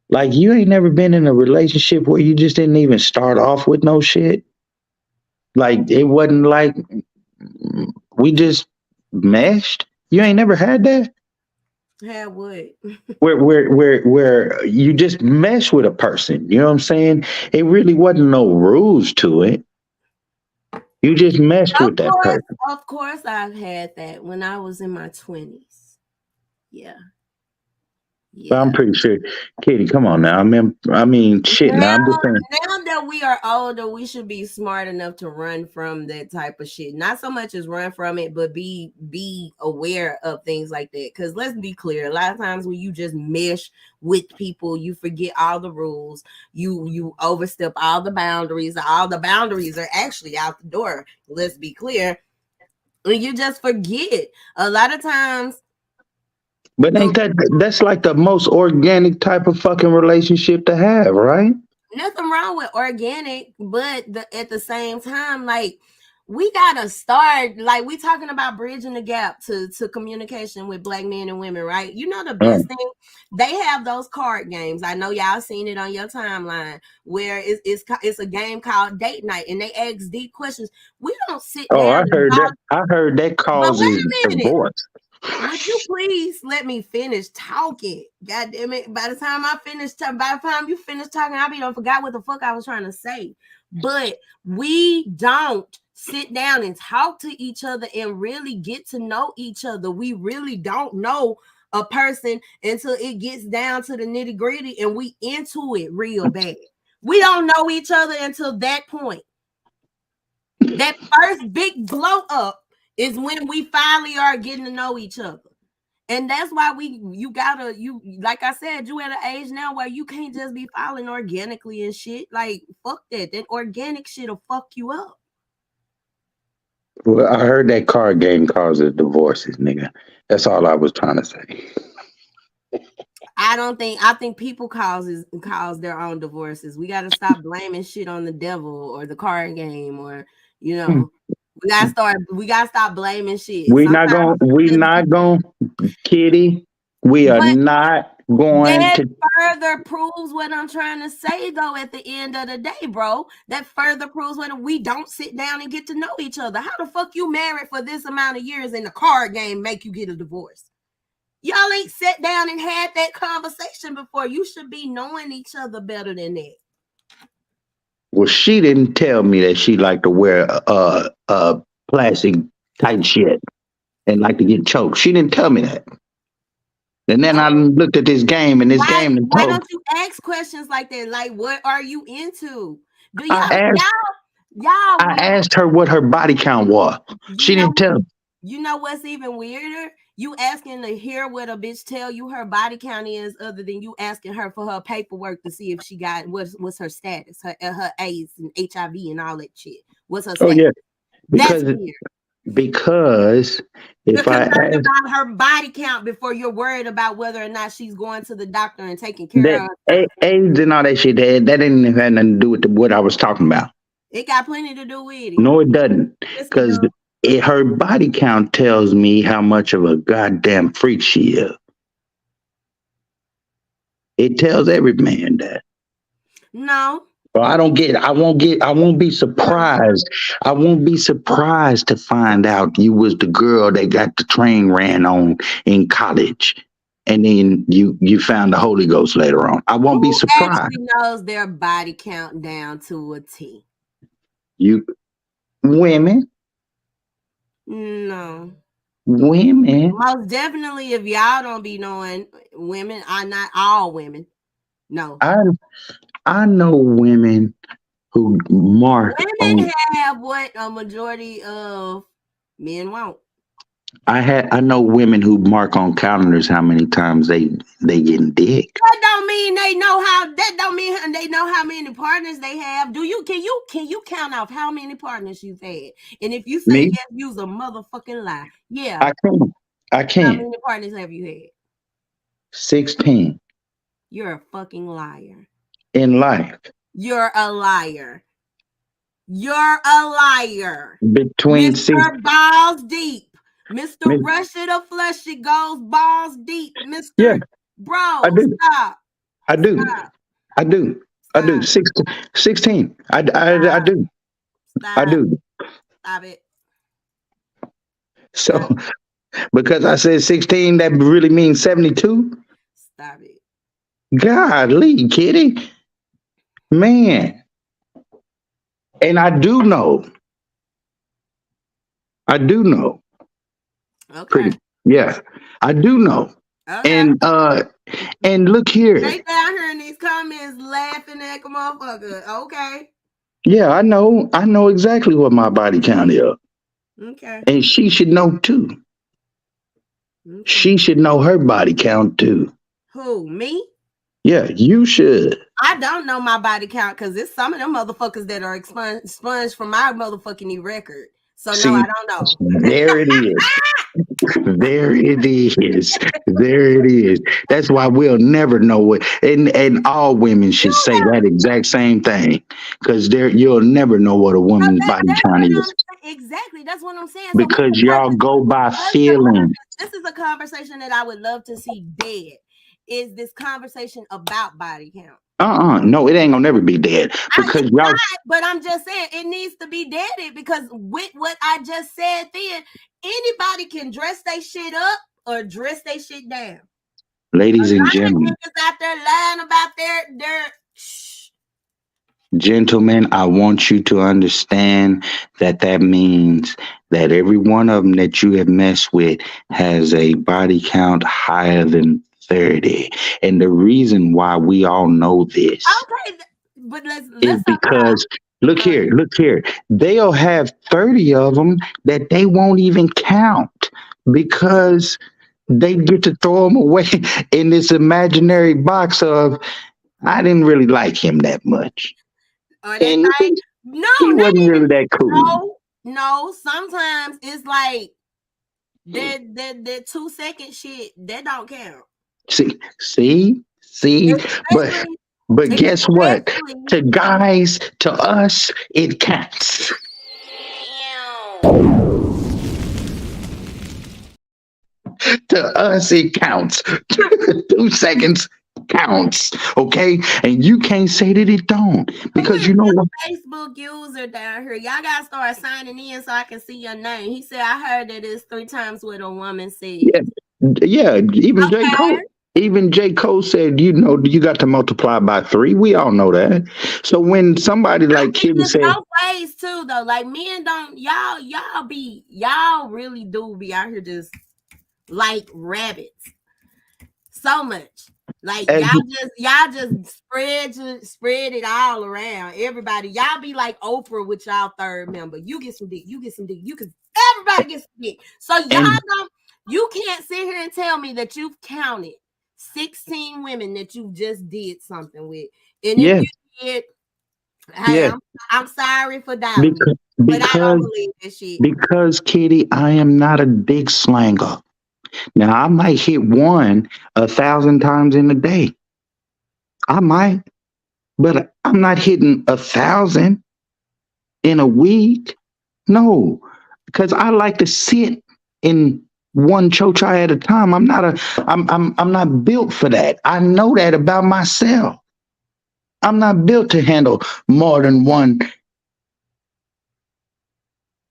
D: Like you ain't never been in a relationship where you just didn't even start off with no shit. Like it wasn't like we just meshed. You ain't never had that
B: Had what?
D: where you just mesh with a person. You know what I'm saying? It really wasn't no rules to it. You just meshed with that person.
B: Of course, I've had that when I was in my 20s. Yeah,
D: But I'm
B: yeah.
D: pretty sure, Kitty. Come on now. I mean, shit. Now
B: Now,
D: I'm just saying.
B: now that we are older, we should be smart enough to run from that type of shit. Not so much as run from it, but be aware of things like that. Because let's be clear, a lot of times when you just mesh with people, you forget all the rules. You overstep all the boundaries. All the boundaries are actually out the door. Let's be clear. And you just forget. A lot of times,
D: But ain't that's like the most organic type of fucking relationship to have, right?
B: nothing wrong with organic, but at the same time, like we gotta start, like we talking about bridging the gap to communication with Black men and women, right? You know, the best thing, they have those card games. I know y'all seen it on your timeline where it's a game called Date Night, and they ask deep questions. We don't sit
D: Oh,
B: down
D: I
B: and
D: heard that.
B: talk.
D: I heard that
B: But wait
D: causes
B: a minute.
D: divorce.
B: Would you please let me finish talking? God damn it. By the time you finish talking, I'll be done forgot what the fuck I was trying to say. But we don't sit down and talk to each other and really get to know each other. We really don't know a person until it gets down to the nitty-gritty and we into it real bad. We don't know each other until that point. That first big blow up is when we finally are getting to know each other. And that's why you like I said, you at an age now where you can't just be falling organically and shit. Like, fuck that. That organic shit'll fuck you up.
D: Well, I heard that card game causes divorces, nigga. That's all I was trying to say.
B: I think people cause their own divorces. We gotta stop blaming shit on the devil or the card game or we gotta stop blaming shit.
D: We not going, Kitty. We are
B: But
D: not going
B: that
D: to.
B: further proves what I'm trying to say, though, at the end of the day, bro. That further proves when we don't sit down and get to know each other. How the fuck you married for this amount of years and the card game make you get a divorce? Y'all ain't sat down and had that conversation before. You should be knowing each other better than that.
D: Well, she didn't tell me that she liked to wear plastic tight shit and like to get choked. She didn't tell me that. And then I looked at this game, and this game and
B: Why
D: told.
B: don't you ask questions like that? Like, what are you into? Do
D: I asked.
B: y'all
D: I asked her what her body count was. She didn't tell me.
B: You know what's even weirder? You asking to hear what a bitch tell you her body count is, other than you asking her for her paperwork to see if she got what's her status, her AIDS and HIV and all that shit. What's her status?
D: Oh yeah,
B: That's weird.
D: Because if I ask
B: about her body count before you're worried about whether or not she's going to the doctor and taking care of
D: that AIDS and all that shit, that didn't have nothing to do with what I was talking about.
B: It got plenty to do with it.
D: No, it doesn't. Because her body count tells me how much of a goddamn freak she is. It tells every man that.
B: No.
D: Well, I won't be surprised. I won't be surprised to find out you was the girl that got the train ran on in college. And then you found the Holy Ghost later on. I won't be surprised.
B: Actually knows their body count down to a T.
D: You women?
B: No.
D: Women.
B: Most definitely, if y'all don't be knowing, women are not all women. No.
D: I know women who mark.
B: Women have what a majority of men won't.
D: I know women who mark on calendars how many times they getting dick.
B: That don't mean they know how. That don't mean they know how many partners they have. Can you count off how many partners you've had? And if you say yes, use a motherfucking lie. Yeah,
D: I can.
B: How many partners have you had?
D: 16.
B: You're a fucking liar.
D: In life.
B: You're a liar. You're a liar.
D: Between
B: Mr. Balls Deep. Mr. Rush It or Flush It goes balls deep. Mr.
D: Yeah.
B: Bro, stop.
D: I do.
B: Stop.
D: I do.
B: Stop.
D: I do. 16. I do.
B: Stop.
D: I do.
B: Stop it.
D: So because I said 16, that really means 72?
B: Stop it.
D: Golly, Kitty. Man. And I do know.
B: Okay.
D: Pretty yeah. I do know.
B: Okay.
D: And look here.
B: They down here in these comments laughing at the motherfucker. Okay.
D: Yeah, I know exactly what my body count is.
B: Okay.
D: And she should know too.
B: Okay.
D: She should know her body count too.
B: Who? Me?
D: Yeah, you should.
B: I don't know my body count because it's some of them motherfuckers that are expunged from my motherfucking record. So no,
D: See,
B: I don't know.
D: there it is. There it is. There it is. That's why we'll never know it. And all women should say that exact same thing. Because there you'll never know what a woman's body
B: That's
D: count
B: what
D: is.
B: exactly. That's what I'm saying. So
D: Because y'all go by feeling.
B: this is a conversation that I would love to see dead. Is this conversation about body count?
D: No, it ain't gonna never be dead. Because y'all
B: but I'm just saying it needs to be deaded because with what I just said then, anybody can dress their shit up or dress their shit down.
D: ladies and gentlemen.
B: Out there lying about their
D: Gentlemen, I want you to understand that means that every one of them that you have messed with has a body count higher than 30. And the reason why we all know this
B: but let's
D: is because look here, they'll have 30 of them that they won't even count because they get to throw them away in this imaginary box of I didn't really like him that much.
B: And
D: he wasn't really that cool.
B: No, sometimes it's like that 2 second shit that don't count.
D: See, but guess what? To guys, to us, it counts. To us, it counts. 2 seconds counts, okay? And you can't say that it don't because you know what?
B: Facebook user down here, y'all gotta start signing in so I can see your name. He said, "I heard that it's 3 times what a woman said."
D: Yeah. Even J. Cole. Even J. Cole said, you know, you got to multiply by 3. We all know that. So when somebody like Kiddy said,
B: both ways too, though. Like men don't, y'all really do be out here just like rabbits. So much. Like y'all just spread it all around. Everybody, y'all be like Oprah with y'all third member. You get some dick, you get some dick, everybody gets some dick. So you can't sit here and tell me that you've counted 16 women that you just did something with. And if you did, I'm sorry for doubting you, but I don't believe this shit.
D: Because Kiddy, I am not a big slanger. Now I might hit one 1,000 times in a day. I might, but I'm not hitting 1,000 in a week. No, because I like to sit in one chocha at a time. I'm not built for that. I know that about myself. I'm not built to handle more than one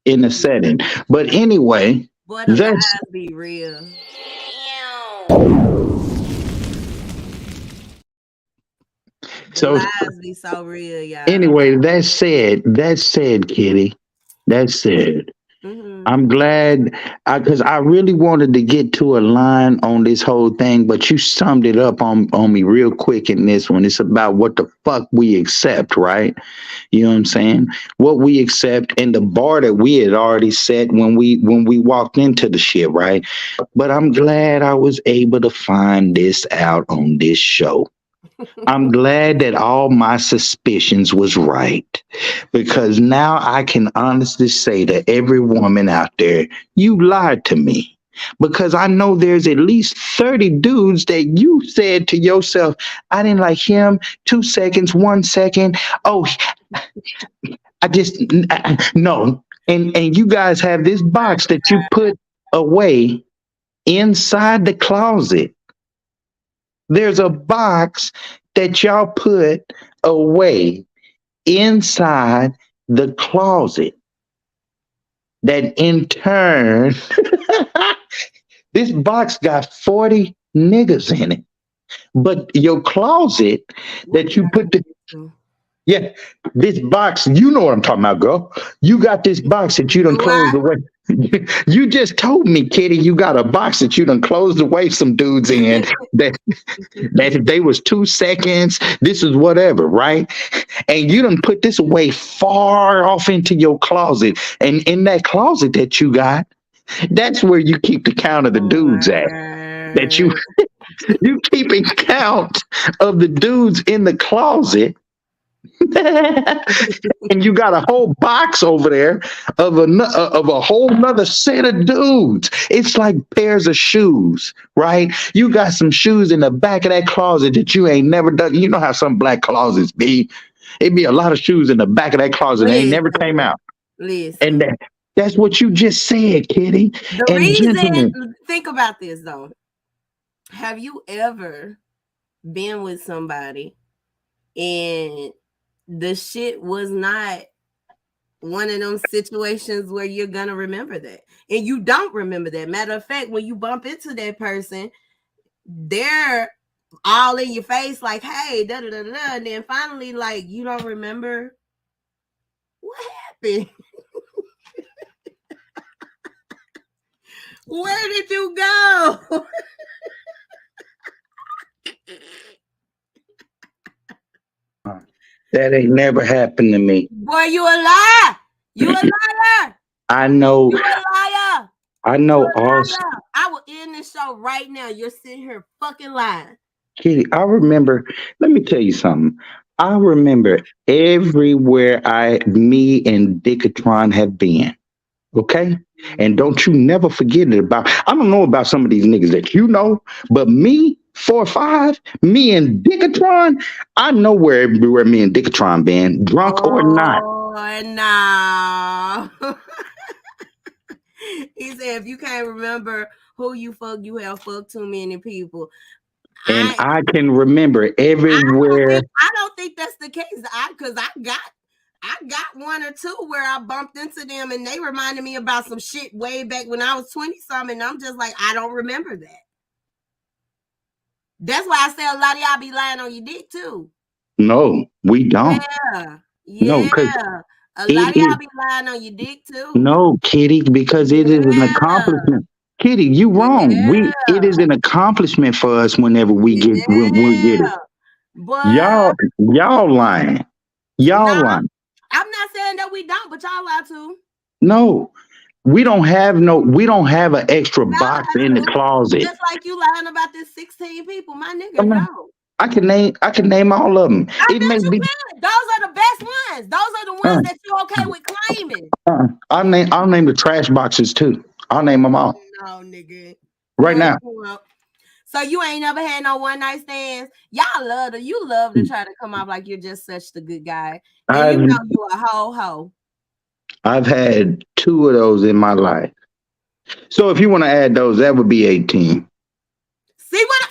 D: in a setting. But anyway,
B: boy, the lies be real.
D: So
B: lies be so real, y'all.
D: Anyway, that said, Kitty, that said, I'm glad because I really wanted to get to a line on this whole thing, but you summed it up on me real quick in this one. It's about what the fuck we accept, right? You know what I'm saying? What we accept and the bar that we had already set when we walked into the shit, right? But I'm glad I was able to find this out on this show. I'm glad that all my suspicions was right because now I can honestly say to every woman out there, you lied to me because I know there's at least 30 dudes that you said to yourself, I didn't like him 2 seconds, 1 second. Oh, I just, no. And you guys have this box that you put away inside the closet. There's a box that y'all put away inside the closet. that in turn, this box got 40 niggas in it. But your closet
B: What
D: that
B: did
D: you
B: I
D: put the,
B: do?
D: yeah, this box, you know what I'm talking about, girl. You got this box that you done
B: Do I?
D: closed away. You just told me, Kitty, you got a box that you done closed away some dudes in that that if they was 2 seconds, this is whatever, right? And you done put this away far off into your closet. And in that closet that you got, that's where you keep the count of the
B: Oh
D: dudes
B: my
D: at. That
B: god.
D: you keeping count of the dudes in the closet. And you got a whole box over there of a whole nother set of dudes. It's like pairs of shoes, right? You got some shoes in the back of that closet that you ain't never done. You know how some black closets be. It be a lot of shoes in the back of that closet. They ain't never came
B: Listen,
D: out. And
B: listen.
D: that's what you just said, Kitty.
B: The
D: And gentlemen,
B: reason, think about this though. Have you ever been with somebody and the shit was not one of them situations where you're gonna remember that, and you don't remember that? Matter of fact, when you bump into that person, they're all in your face, like, "Hey, da da da da," and then finally, like, you don't remember what happened. Where did you go?
D: that ain't never happened to me.
B: Boy, you a liar. You a liar.
D: I know,
B: You a liar.
D: I
B: You a
D: know all.
B: liar. I will end this show right now. You're sitting here fucking lying.
D: Kitty, I remember, let me tell you something. I remember everywhere me and Dickatron have been. Okay? And don't you never forget it about, I don't know about some of these niggas that you know, but me, 4-5, me and Dickatron, I know where everywhere me and Dickatron been, drunk or not.
B: Oh, no. He said, if you can't remember who you fuck, you have fucked too many people.
D: And
B: I
D: I can remember everywhere.
B: don't think that's the case. Because I got one or two where I bumped into them and they reminded me about some shit way back when I was 20 something. And I'm just like, I don't remember that. That's why I say a lot of y'all be lying on your dick too.
D: No, we don't.
B: Yeah.
D: No, because
B: A lot of
D: it
B: y'all
D: is.
B: be lying on your dick too.
D: No, Kitty, because it is an
B: Yeah.
D: accomplishment. Kitty, you wrong. It is an accomplishment for us whenever we get when we get it.
B: Yeah. But
D: Y'all lying. Y'all
B: no,
D: lying.
B: I'm not saying that we don't, but y'all lie too.
D: No, we don't have an extra box in the closet.
B: Just like you lying about this 16 people, my nigga.
D: Come on.
B: No.
D: I can name all of them.
B: I
D: It
B: bet
D: may
B: you
D: be.
B: can. Those are the best ones. Those are the ones that you're okay with claiming.
D: I'll name the trash boxes too. I'll name them all
B: No, nigga.
D: right now.
B: So you ain't never had no one night stands? Y'all love to try to come off like you're just such the good guy. And you know you a ho.
D: I've had 2 of those in my life. So if you want to add those, that would be 18.
B: See what?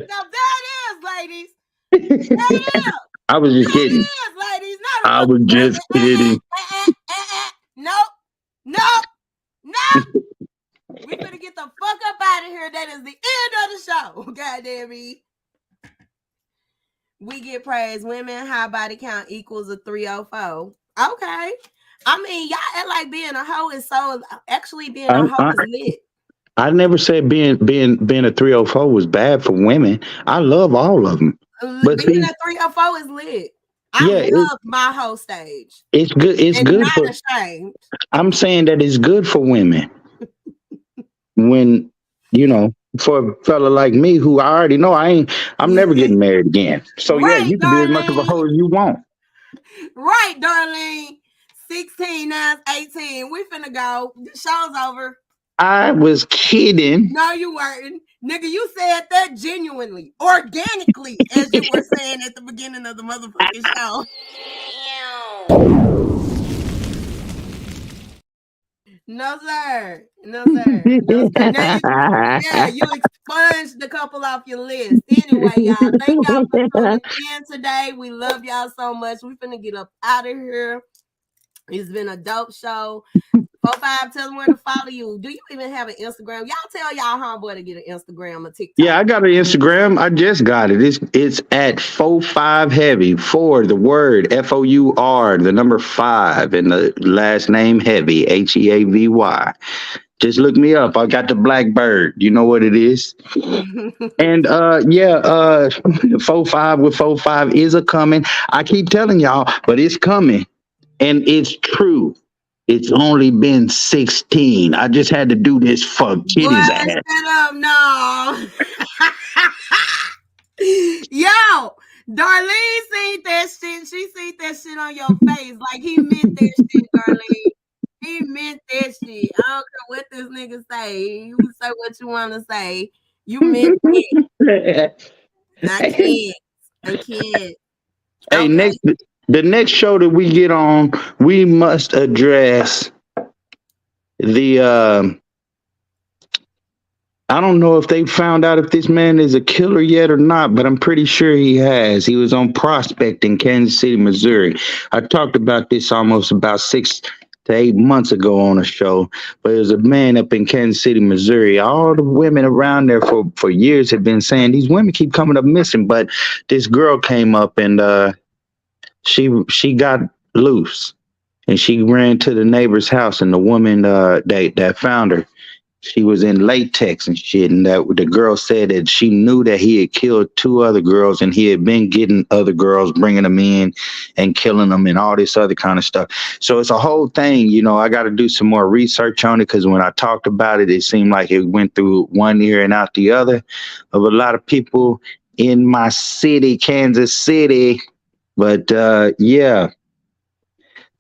B: Now that is, ladies. That is.
D: I was just kidding.
B: That is, ladies.
D: I was just kidding.
B: Nope. We better get the fuck up out of here. That is the end of the show. Goddamn me. We get praise. Women, high body count equals a 304. Okay. I mean, y'all act like being a hoe is so. Actually, being a hoe is lit.
D: I never said being a 304 was bad for women. I love all of them. But
B: being a 304 is lit. I love my hoe stage.
D: It's good. It's
B: and
D: good
B: not
D: for.
B: Ashamed.
D: I'm saying that it's good for women. When for a fella like me, who I already know I'm never getting married again. So
B: right,
D: you can be as much of a hoe as you want.
B: Right, Darlene. 16, now it's 18. We finna go. The show's over.
D: I was kidding.
B: No, you weren't. Nigga, you said that genuinely, organically, as you were saying at the beginning of the motherfucking show. No, sir. No, sir. No, sir. Now you expunged the couple off your list. Anyway, y'all, thank y'all for tuning in today. We love y'all so much. We finna get up out of here. It's been a dope show. 4.5, tell them where to follow you. Do you even have an Instagram? Y'all tell y'all homeboy to get an Instagram or TikTok.
D: Yeah, I got an Instagram. I just got it. It's at 4.5 Heavy. For the word FOUR, the number 5, and the last name Heavy, HEAVY. Just look me up. I got the black bird. You know what it is. And 4.5 with 4.5 is a coming. I keep telling y'all, but it's coming. And it's true. It's only been 16. I just had to do this for Kiddy's ass.
B: Shut up, no. Yo, Darlene seen that shit. She seen that shit on your face. Like, he meant that shit, Darlene. He meant that shit. I don't care what this nigga say. You say what you want to say. You meant it. I can't.
D: Hey,
B: Okay.
D: the next show that we get on, we must address the I don't know if they found out if this man is a killer yet or not, but I'm pretty sure he has. He was on Prospect in Kansas City, Missouri. I talked about this almost about 6 to 8 months ago on a show, but there's a man up in Kansas City, Missouri. All the women around there for years have been saying these women keep coming up missing, but this girl came up and she got loose and she ran to the neighbor's house, and the woman that found her, she was in latex and shit, and that the girl said that she knew that he had killed 2 other girls, and he had been getting other girls, bringing them in and killing them and all this other kind of stuff. So it's a whole thing. I got to do some more research on it, because when I talked about it, it seemed like it went through one ear and out the other of a lot of people in my city, Kansas City. But yeah, I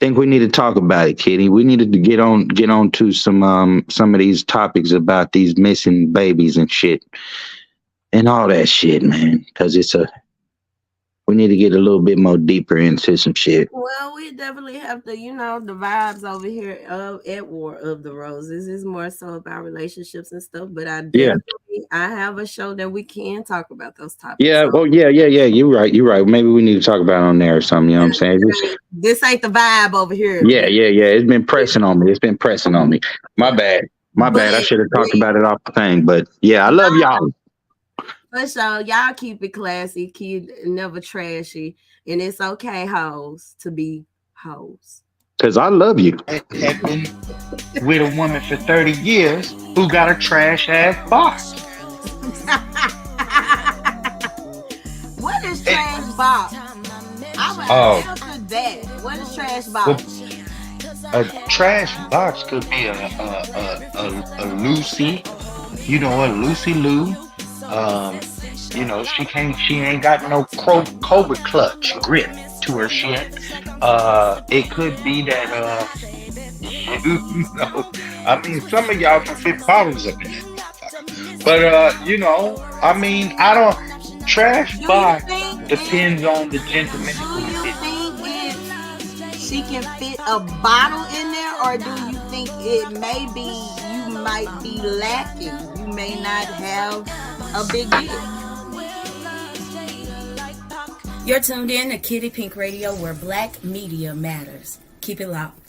D: think we need to talk about it, Kiddy. We needed to get on to some of these topics about these missing babies and shit and all that shit, man. Because we need to get a little bit more deeper into some shit.
B: Well, we definitely have to, the vibes over here at War of the Roses is more so about relationships and stuff. But I have a show that we can talk about those topics.
D: Yeah,
B: so.
D: yeah. You're right. Maybe we need to talk about it on there or something. You know what I'm saying?
B: This ain't the vibe over here.
D: Yeah. It's been pressing on me. My bad. I should have talked about it off the thing. But yeah, I love y'all.
B: For sure, y'all keep it classy, never trashy, and it's okay, hoes, to be hoes.
D: Because I love you.
A: Have been with a woman for 30 years who got a trash ass box.
B: What is trash box? I would answer that. What is trash box?
A: A trash box could be a Lucy. You know what, Lucy Lou. She ain't got no Cobra clutch grip to her shit. It could be that I mean, some of y'all can fit bottles up in that. But I don't. Trash box depends on the gentleman.
B: Do you think she can fit a bottle in there, or do you think it may be you might be lacking? You may not have a big deal. You're tuned in to Kiddy Pink Radio, where Black media matters. Keep it locked.